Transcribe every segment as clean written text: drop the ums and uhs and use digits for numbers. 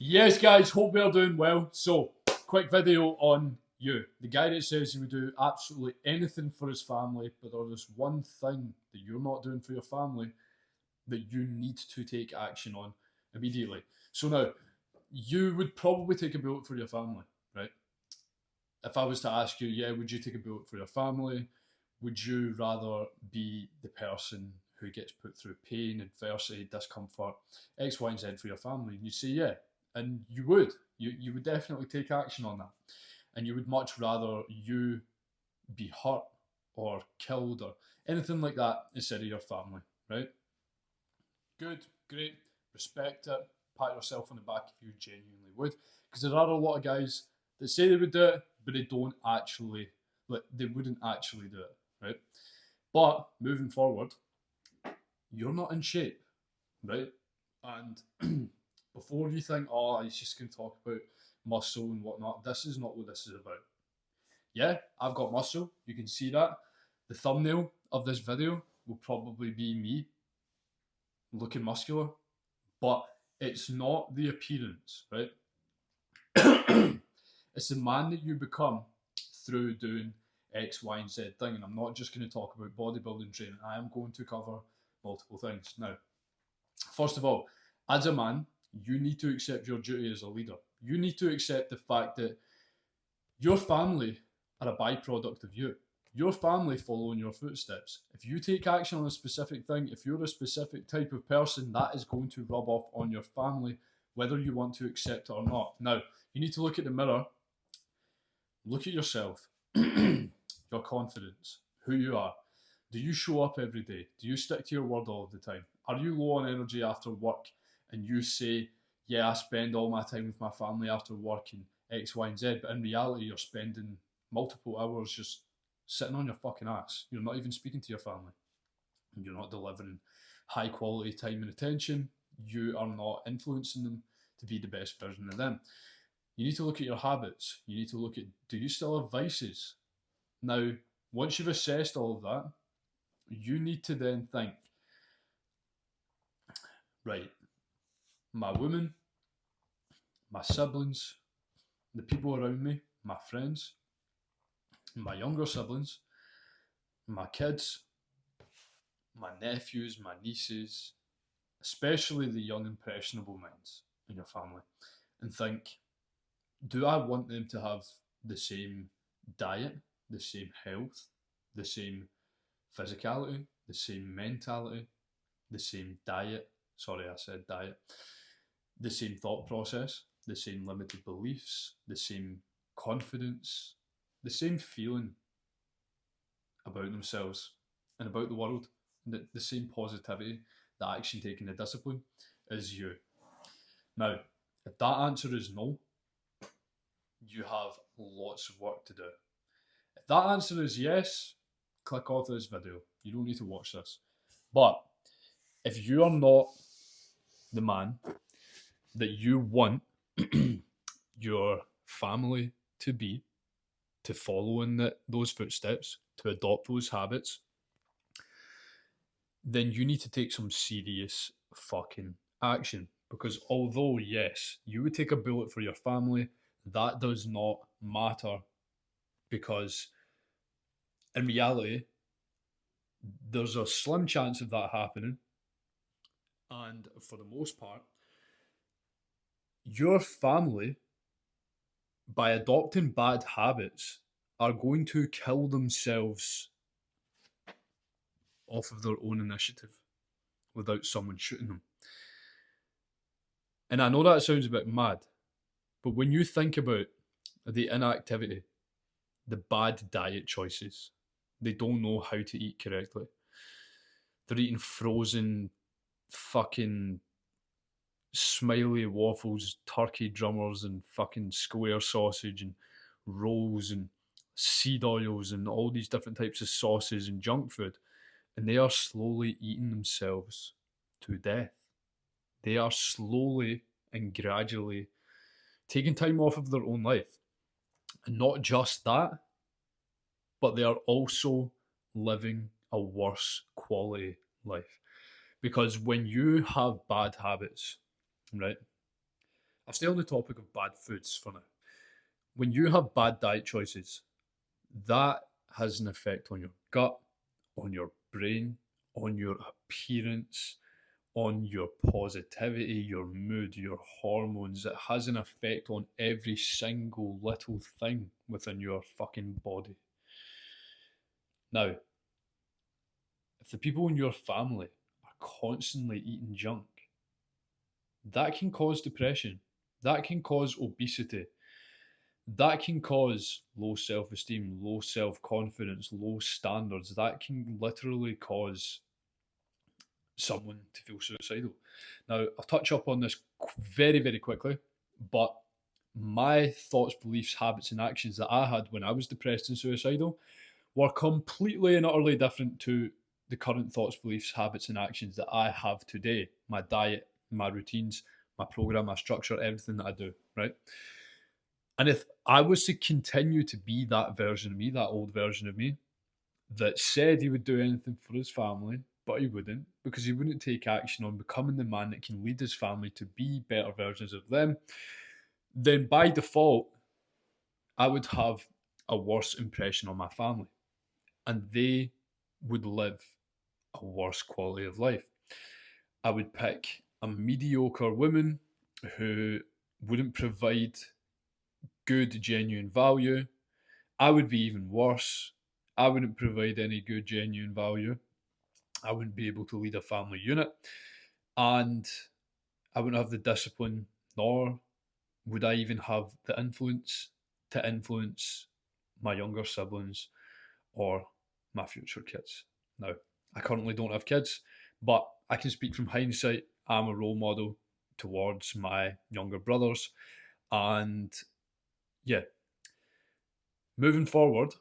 Yes, guys, hope we're doing well. So, quick video on you. The guy that says he would do absolutely anything for his family, but there's one thing that you're not doing for your family that you need to take action on immediately. So, now, you would probably take a bullet for your family, right? If I was to ask you, yeah, would you take a bullet for your family? Would you rather be the person who gets put through pain, adversity, discomfort, X, Y, and Z for your family? And you say, yeah. And you would. You would definitely take action on that. And you would much rather you be hurt or killed or anything like that instead of your family, right? Good, great, respect it, pat yourself on the back if you genuinely would. Because there are a lot of guys that say they would do it, but they don't actually, like, they wouldn't actually do it, right? But moving forward, you're not in shape, right? And before you think, oh, he's just going to talk about muscle and whatnot, this is not what this is about. Yeah, I've got muscle. You can see that. The thumbnail of this video will probably be me looking muscular, but it's not the appearance, right? It's the man that you become through doing X, Y, and Z thing. And I'm not just going to talk about bodybuilding training. I am going to cover multiple things. Now, first of all, as a man, you need to accept your duty as a leader. You need to accept the fact that your family are a byproduct of you. Your family follow in your footsteps. If you take action on a specific thing, if you're a specific type of person, that is going to rub off on your family, whether you want to accept it or not. Now, you need to look at the mirror, look at yourself, your confidence, who you are. Do you show up every day? Do you stick to your word all of the time? Are you low on energy after work and you say, yeah, I spend all my time with my family after work and X, Y, and Z, but in reality, you're spending multiple hours just sitting on your fucking ass. You're not even speaking to your family. You're not delivering high quality time and attention. You are not influencing them to be the best version of them. You need to look at your habits. You need to look at, do you still have vices? Now, once you've assessed all of that, you need to then think, right, my woman, my siblings, the people around me, my friends, my younger siblings, my kids, my nephews, my nieces, especially the young impressionable minds in your family, and think, do I want them to have the same diet, the same health, the same physicality, the same mentality, the same diet? Sorry, I said diet. The same thought process, the same limited beliefs, the same confidence, the same feeling about themselves and about the world, and the same positivity, the action taking, the discipline as you. Now, if that answer is no, you have lots of work to do. If that answer is yes, click off this video. You don't need to watch this. But if you are not the man that you want your family to be, to follow in those footsteps, to adopt those habits, then you need to take some serious fucking action. Because although, yes, you would take a bullet for your family, that does not matter because in reality, there's a slim chance of that happening. And for the most part, your family, by adopting bad habits, are going to kill themselves off of their own initiative without someone shooting them. And I know that sounds a bit mad, but when you think about the inactivity, the bad diet choices, they don't know how to eat correctly. They're eating frozen fucking smiley waffles, turkey drummers, and fucking square sausage and rolls and seed oils and all these different types of sauces and junk food. And they are slowly eating themselves to death. They are slowly and gradually taking time off of their own life. And not just that, but they are also living a worse quality life. Because when you have bad habits, right? I'll stay on the topic of bad foods for now. When you have bad diet choices, that has an effect on your gut, on your brain, on your appearance, on your positivity, your mood, your hormones. It has an effect on every single little thing within your fucking body. Now, if the people in your family are constantly eating junk, that can cause depression, that can cause obesity, that can cause low self esteem, low self confidence, low standards. That can literally cause someone to feel suicidal. Now, I'll touch up on this very, very quickly, but my thoughts, beliefs, habits, and actions that I had when I was depressed and suicidal were completely and utterly different to the current thoughts, beliefs, habits, and actions that I have today. My diet, my routines, my program, my structure, everything that I do, right? And if I was to continue to be that version of me, that old version of me, that said he would do anything for his family, but he wouldn't, because he wouldn't take action on becoming the man that can lead his family to be better versions of them, then by default, I would have a worse impression on my family. And they would live a worse quality of life. I would pick a mediocre woman who wouldn't provide good, genuine value. I would be even worse. I wouldn't provide any good, genuine value. I wouldn't be able to lead a family unit. And I wouldn't have the discipline, nor would I even have the influence to influence my younger siblings or my future kids. Now, I currently don't have kids, but I can speak from hindsight. I'm a role model towards my younger brothers. And yeah, moving forward,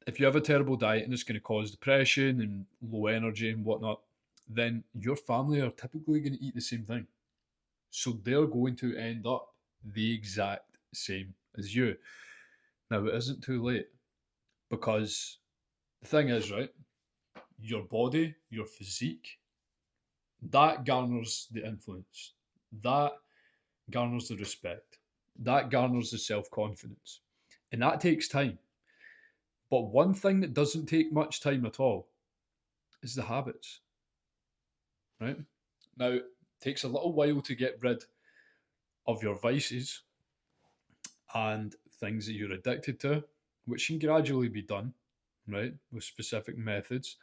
if you have a terrible diet and it's going to cause depression and low energy and whatnot, then your family are typically going to eat the same thing. So they're going to end up the exact same as you. Now, it isn't too late, because the thing is, right, your body, your physique, that garners the influence, that garners the respect, that garners the self confidence. And that takes time. But one thing that doesn't take much time at all is the habits, right? Now, it takes a little while to get rid of your vices and things that you're addicted to, which can gradually be done, right, with specific methods.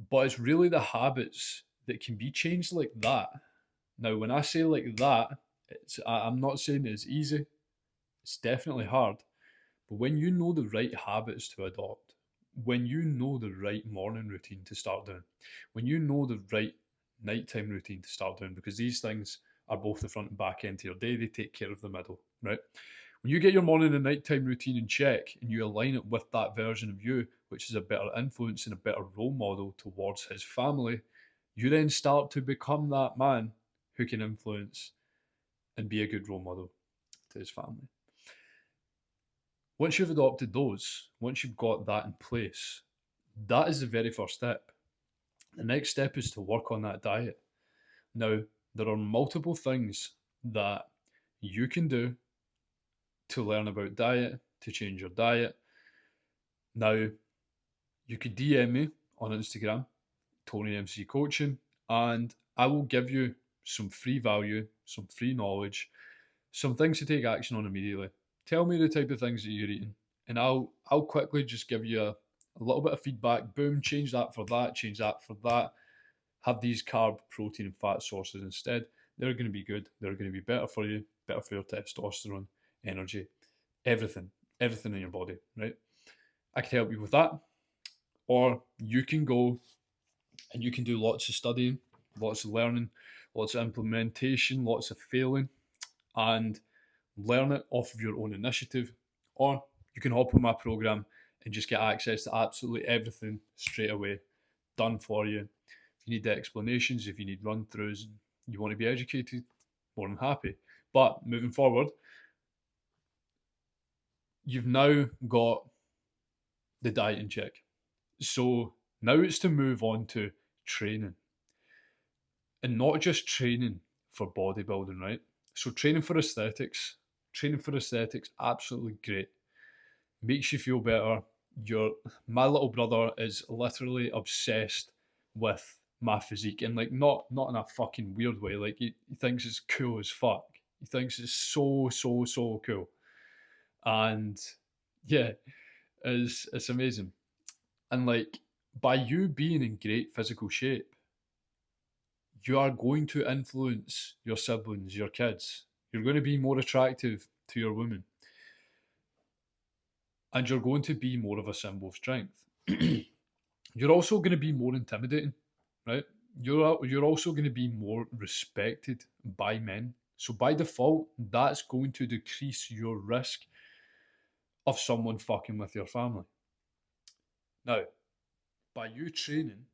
But it's really the habits that can be changed like that. Now, when I say like that, I'm not saying it's easy. It's definitely hard. But when you know the right habits to adopt, when you know the right morning routine to start doing, when you know the right nighttime routine to start doing, because these things are both the front and back end to your day, they take care of the middle, right? When you get your morning and nighttime routine in check and you align it with that version of you, which is a better influence and a better role model towards his family, you then start to become that man who can influence and be a good role model to his family. Once you've adopted those, once you've got that in place, that is the very first step. The next step is to work on that diet. Now, there are multiple things that you can do to learn about diet, to change your diet. Now, you could DM me on Instagram, Tony MC Coaching, and I will give you some free value, some free knowledge, some things to take action on immediately. Tell me the type of things that you're eating, and I'll quickly just give you a little bit of feedback. Boom, change that for that, change that for that. Have these carb, protein, and fat sources instead. They're going to be good. They're going to be better for you, better for your testosterone, energy, everything, everything in your body, right? I can help you with that. Or you can go and you can do lots of studying, lots of learning, lots of implementation, lots of failing, and learn it off of your own initiative. Or you can hop on my program and just get access to absolutely everything straight away, done for you. If you need the explanations, if you need run throughs, you want to be educated, more than happy. But moving forward, you've now got the diet in check. So now it's to move on to training. And not just training for bodybuilding, right? So training for aesthetics, absolutely great. Makes you feel better. My little brother is literally obsessed with my physique, and like not in a fucking weird way. Like he thinks it's cool as fuck. He thinks it's so cool, and yeah, it's amazing. And like by you being in great physical shape, you are going to influence your siblings, your kids. You're going to be more attractive to your woman, and you're going to be more of a symbol of strength. You're also going to be more intimidating, right? You're also going to be more respected by men. So by default, that's going to decrease your risk of someone fucking with your family. Now, by you training,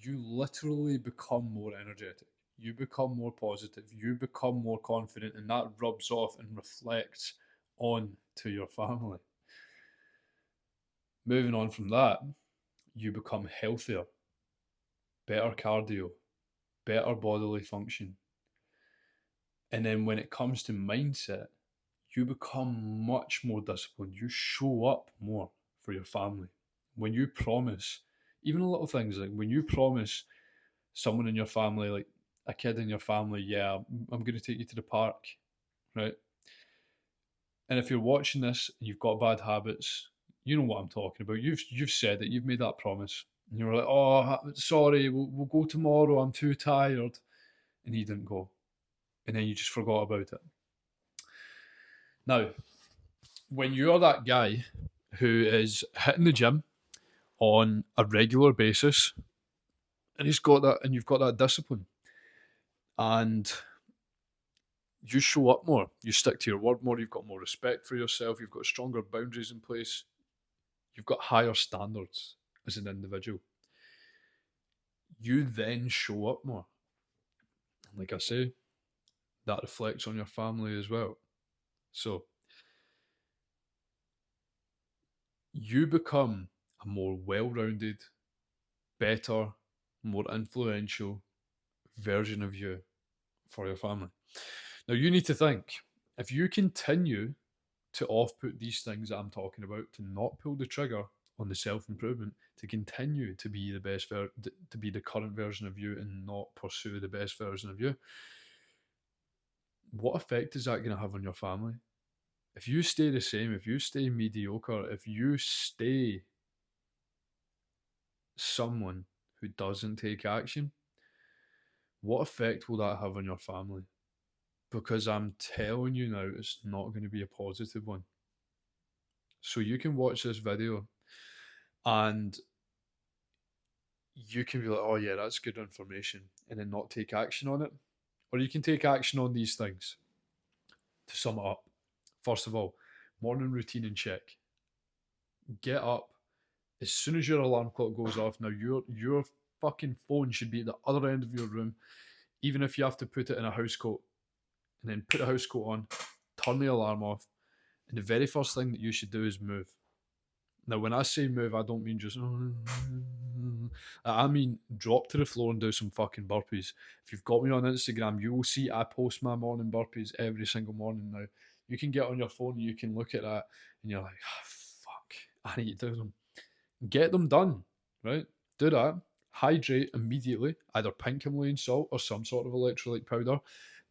you literally become more energetic. You become more positive. You become more confident, and that rubs off and reflects on to your family. Moving on from that, you become healthier, better cardio, better bodily function. And then when it comes to mindset, you become much more disciplined. You show up more for your family. When you promise, even little things like when you promise someone in your family, like a kid in your family, yeah, I'm going to take you to the park, right? And if you're watching this and you've got bad habits, you know what I'm talking about. You've said it. You've made that promise, and you're like, oh, sorry, we'll go tomorrow. I'm too tired, and he didn't go, and then you just forgot about it. Now, when you're that guy who is hitting the gym on a regular basis, and he's got that, and you've got that discipline, and you show up more, you stick to your word more, you've got more respect for yourself, you've got stronger boundaries in place, you've got higher standards as an individual. You then show up more. Like I say, that reflects on your family as well. So you become a more well-rounded, better, more influential version of you for your family. Now you need to think, if you continue to off-put these things that I'm talking about, to not pull the trigger on the self-improvement, to continue to be the best to be the current version of you and not pursue the best version of you, what effect is that going to have on your family? If you stay the same, if you stay mediocre, if you stay someone who doesn't take action, what effect will that have on your family? Because I'm telling you now, it's not going to be a positive one. So you can watch this video and you can be like, oh yeah, that's good information, and then not take action on it. Or you can take action on these things. To sum it up, first of all, morning routine in check. Get up as soon as your alarm clock goes off. Now your fucking phone should be at the other end of your room, even if you have to put it in a house coat, and then put a house coat on, turn the alarm off, and the very first thing that you should do is move. Now, when I say move, I don't mean just. I mean drop to the floor and do some fucking burpees. If you've got me on Instagram, you will see I post my morning burpees every single morning now. You can get on your phone, you can look at that, and you're like, fuck, I need to do them. Get them done, right? Do that. Hydrate immediately, either pink Himalayan salt or some sort of electrolyte powder.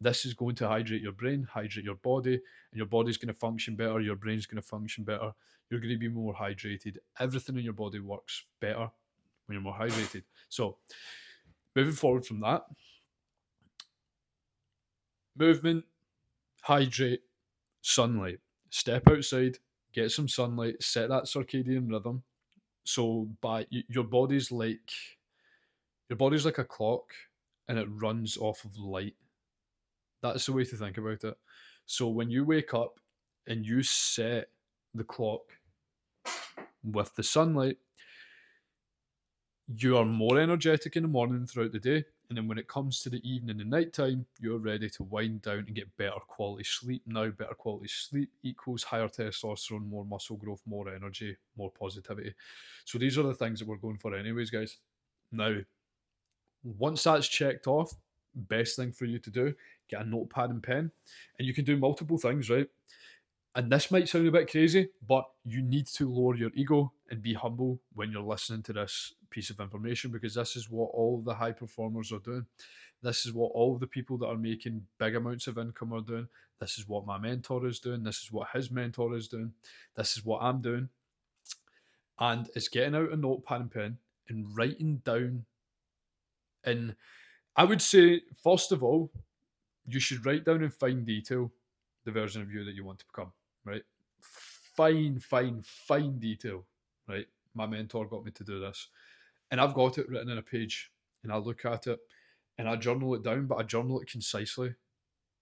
This is going to hydrate your brain, hydrate your body, and your body's going to function better, your brain's going to function better. You're going to be more hydrated. Everything in your body works better when you're more hydrated. So, moving forward from that, movement, hydrate, sunlight. Step outside, get some sunlight, set that circadian rhythm. So, by your body's like a clock, and it runs off of light. That's the way to think about it. So when you wake up and you set the clock with the sunlight, you are more energetic in the morning throughout the day. And then when it comes to the evening and night time, you're ready to wind down and get better quality sleep. Now, better quality sleep equals higher testosterone, more muscle growth, more energy, more positivity. So these are the things that we're going for anyways, guys. Now, once that's checked off, best thing for you to do, get a notepad and pen, and you can do multiple things, right? And this might sound a bit crazy, but you need to lower your ego and be humble when you're listening to this piece of information, because this is what all the high performers are doing. This is what all the people that are making big amounts of income are doing. This is what my mentor is doing. This is what his mentor is doing. This is what I'm doing. And it's getting out a notepad and pen and writing down. And I would say, first of all, you should write down in fine detail the version of you that you want to become, right? Fine detail, right? My mentor got me to do this. And I've got it written in a page, and I look at it and I journal it down, but I journal it concisely.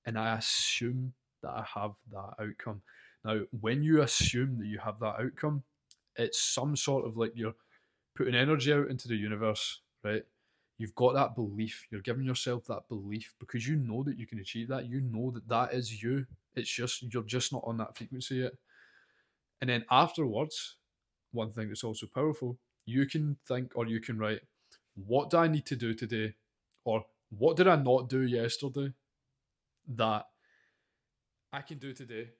And I assume that I have that outcome. Now, when you assume that you have that outcome, it's some sort of like you're putting energy out into the universe, right? You've got that belief. You're giving yourself that belief because you know that you can achieve that. You know that that is you. It's just, you're just not on that frequency yet. And then afterwards, one thing that's also powerful, you can think or you can write, what do I need to do today? Or what did I not do yesterday that I can do today,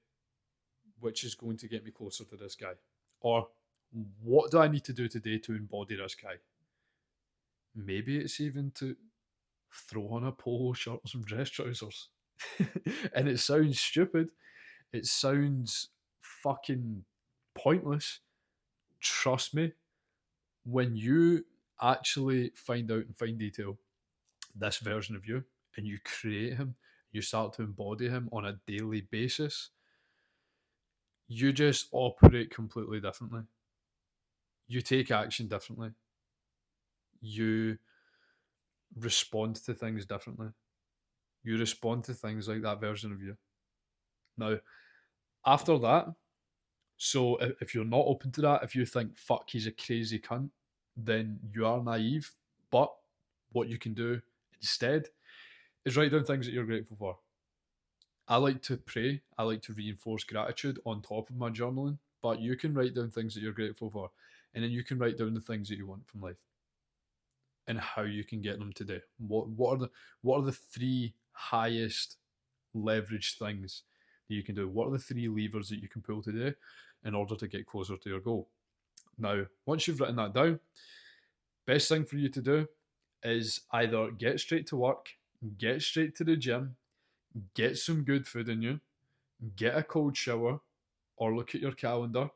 which is going to get me closer to this guy? Or what do I need to do today to embody this guy? Maybe it's even to throw on a polo shirt or some dress trousers. And it sounds stupid. It sounds fucking pointless. Trust me, when you actually find out in fine detail this version of you and you create him, you start to embody him on a daily basis, you just operate completely differently. You take action differently. You respond to things differently. You respond to things like that version of you. Now, after that, so if you're not open to that, if you think, fuck, he's a crazy cunt, then you are naive. But what you can do instead is write down things that you're grateful for. I like to pray. I like to reinforce gratitude on top of my journaling. But you can write down things that you're grateful for. And then you can write down the things that you want from life and how you can get them today. What are the three highest leverage things that you can do? What are the three levers that you can pull today in order to get closer to your goal? Now, once you've written that down, best thing for you to do is either get straight to work, get straight to the gym, get some good food in you, get a cold shower, or look at your calendar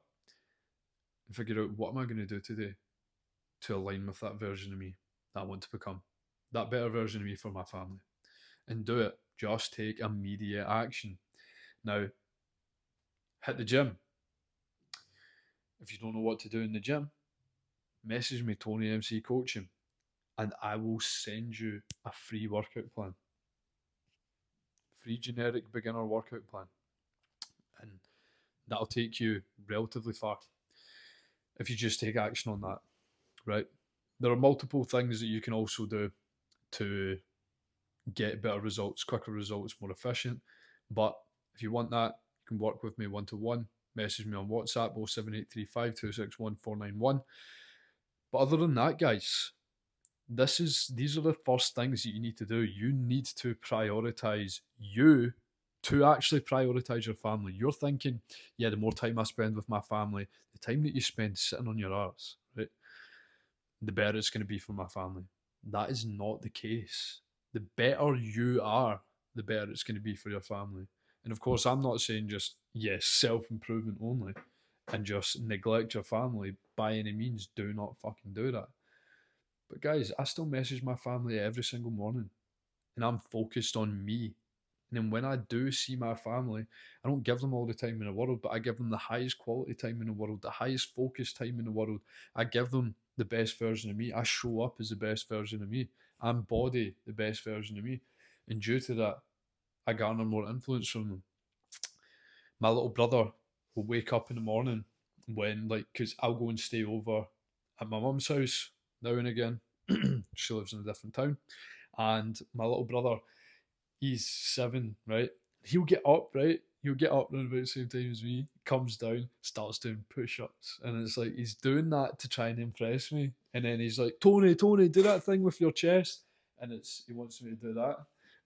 and figure out, what am I going to do today to align with that version of me that I want to become, that better version of me for my family, and do it. Just take immediate action. Now, hit the gym. If you don't know what to do in the gym, message me, Tony MC Coaching, and I will send you a free workout plan. Free generic beginner workout plan. And that'll take you relatively far if you just take action on that, right? There are multiple things that you can also do to get better results, quicker results, more efficient. But if you want that, you can work with me one-to-one. Message me on WhatsApp 07835 261 491. But other than that, guys, these are the first things that you need to do. You need to prioritize you to actually prioritize your family. You're thinking, yeah, the more time I spend with my family, the time that you spend sitting on your arse, right, the better it's going to be for my family. That is not the case. The better you are, the better it's going to be for your family. And of course, I'm not saying just, yes, self-improvement only and just neglect your family by any means. Do not fucking do that. But guys, I still message my family every single morning and I'm focused on me. And then when I do see my family, I don't give them all the time in the world, but I give them the highest quality time in the world, the highest focus time in the world. I give them the best version of me. I show up as the best version of me. I embody the best version of me. And due to that, I garner more influence from them. My little brother will wake up in the morning when, like, because I'll go and stay over at my mum's house now and again. She lives in a different town. And my little brother, he's 7, right? He'll get up, right? He'll get up around about the same time as me, comes down, starts doing push-ups. And it's like, he's doing that to try and impress me. And then he's like, Tony, do that thing with your chest. and he wants me to do that,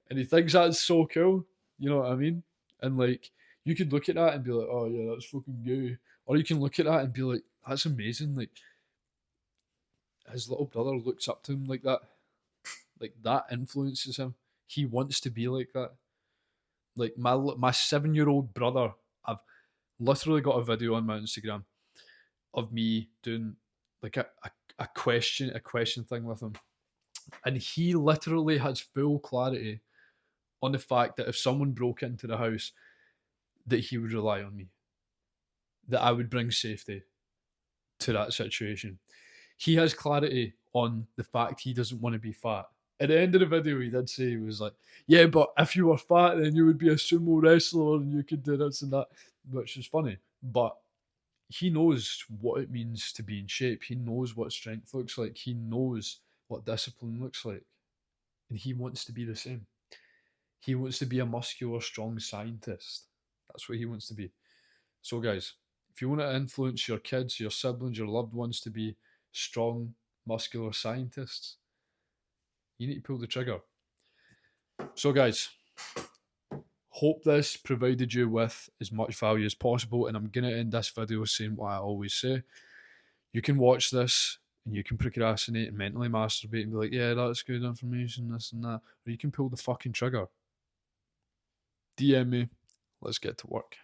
and he thinks that's so cool. You know what I mean? And like, you could look at that and be like, oh yeah, that's fucking gay, or you can look at that and be like, that's amazing. Like, his little brother looks up to him like that. Like, that influences him. He wants to be like that. Like, my 7-year-old brother, I've literally got a video on my Instagram of me doing like a question thing with him, and he literally has full clarity on the fact that if someone broke into the house, that he would rely on me, that I would bring safety to that situation. He has clarity on the fact he doesn't want to be fat. At the end of the video, he did say, he was like, yeah, but if you were fat, then you would be a sumo wrestler and you could do this and that, which is funny. But he knows what it means to be in shape. He knows what strength looks like. He knows what discipline looks like. And he wants to be the same. He wants to be a muscular, strong scientist. That's what he wants to be. So, guys, if you want to influence your kids, your siblings, your loved ones to be strong, muscular scientists, you need to pull the trigger. So, guys, hope this provided you with as much value as possible. And I'm going to end this video saying what I always say. You can watch this and you can procrastinate and mentally masturbate and be like, yeah, that's good information, this and that. Or you can pull the fucking trigger. DM me. Let's get to work.